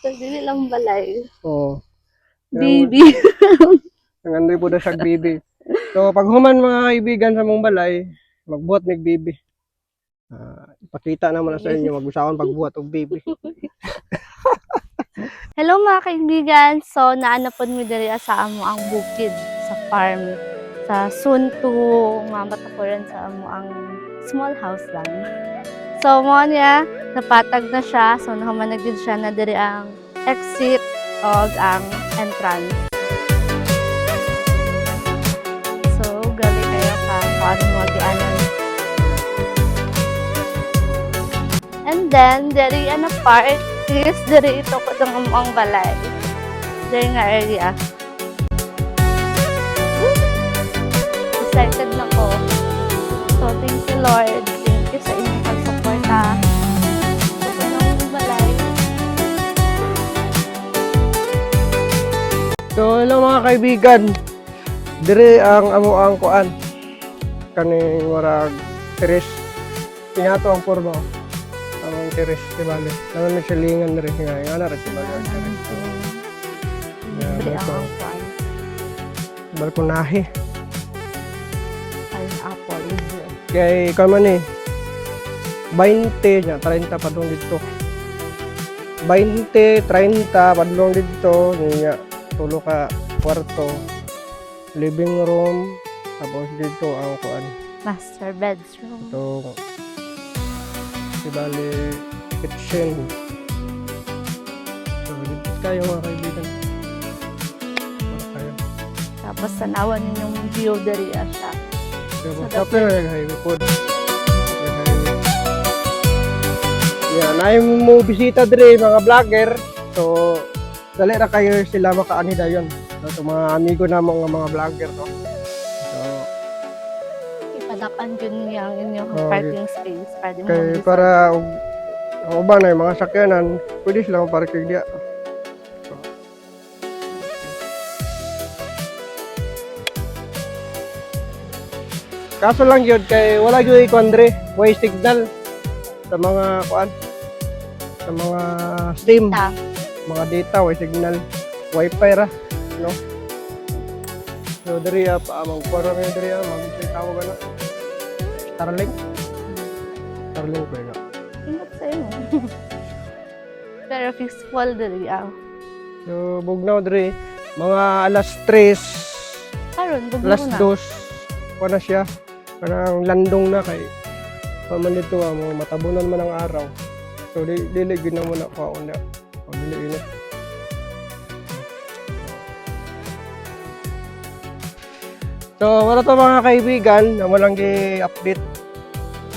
Dili lang balay. Oo. Baby. Nangandoy po na siya bibi. So, pag human mga kaibigan sa mong balay, magbuhat mig bibi. Ipakita naman na sa inyo, mag-usapan pagbuhat og bibi. Hello mga kaibigan. So, naanapod mi diri sa amo ang bukid sa farm. Sa soon to nga matapuran sa amo ang small house lang. So, mo niya, napatag na siya. So, nakamanagid siya na diri ang exit o ang entrance. So, gali kayo ka kung ano mo gianan. And then, diri ano part is diri ito ko ng ang balay. Diri nga area. Excited na ko. So, thank you Lord. Thank you sa inyong pagsuporta. Ito na ang balay. So, hello mga kaibigan. Dire ang amo ang kuan. Kaning warag teres. Pinato ang porma. Ang teres, di bale. Naman siya lingan rin nga. Nga na rin si bale ang teres. Diri ang kuan. Balkonahe. Pineapple. Kaya kama ni 20 nya 30 padung dito. 20, 30 padung dito niya tulo ka kwarto. Living room tapos dito ang kuan. Master bedroom. Ito si bali kitchen. So dito kayo mga kaibigan. Para kayo. Tapos tanawan ninyong view diri siya. Pero kape na highway po. Yan, ay mo bisita dire mga vlogger. So dali ra kayo sila makaani dayon. So mga amigo namo nga mga vlogger no. So Ipadapan yun yung inyong Oh, parking space. Pwede mo kay mag-design. para ang uban ay mga sakyanan, pwede sila parking diya. So, kaso lang yun kay wala gyud ikondre, way signal sa mga kuan sa mga steam, Ta. mga data way signal, wifi ra, no. So diri pa amang kuan ra diri mag tawag na Starlink. Starlink ba yun? Ingat sa'yo. Pero peaceful diri So bugnaw diri mga alas 3, Karon, alas bugnaw na. 2 kuan na siya. Kanang landong na kay paman dito mo matabunan man ang araw. So dili gyud na mo na kaon na. O dili init. So wala to mga kaibigan, na mo lang gi-update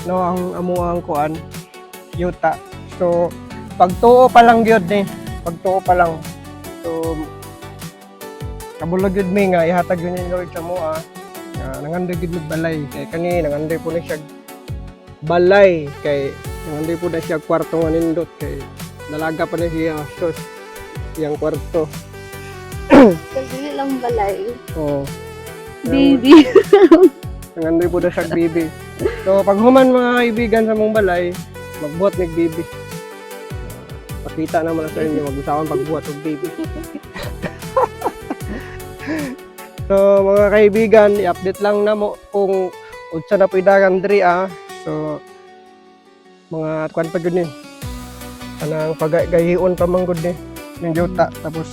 no ang amo ang kuan yuta. So pagtuo pa lang gyud ni, pagtuo pa lang. So kabulag gyud mi nga ihatag yun ni Lord sa moa. Nangandoy gid mig balay kay kani nangandoy po na siya balay kay nangandoy po na siya kwarto nga nindot kay dalaga pa na siya sus iyang kwarto. So, dili lang balay. Oh, Baby. nangandoy po na siya bibi. So pag human mga kaibigan sa mong balay, magbuhat mig bibi. Pakita naman na sa inyo, mag-usapan pagbuhat og bibi. So mga kaibigan, i-update lang na mo kung unsa na pidagan diri So mga kwan pa gud ni. Kanang pagayion pa man gud ni ning yuta tapos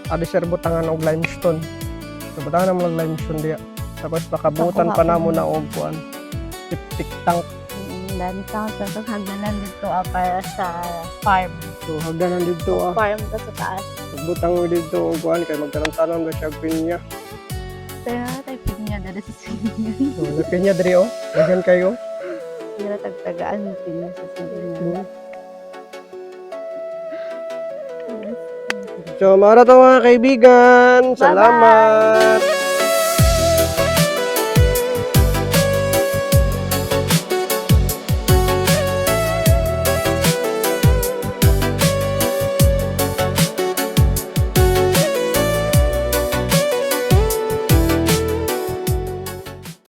adi sir butangan og limestone. So butangan na mo og limestone diya. Tapos pakabutan pa namo na og kuan. Tiptik tank. Dan sa hagdanan dito para sa farm. So hagdanan dito Farm ka sa taas. Pagbutang mo dito og kuan kay magtanan-tanan ba siya pinya. Pero typing niya dali sa sinigyan. So napinya diri Dagan kayo. Pero tagtagaan mo pinya sa sinigyan. So, mara to mga kaibigan. Salamat.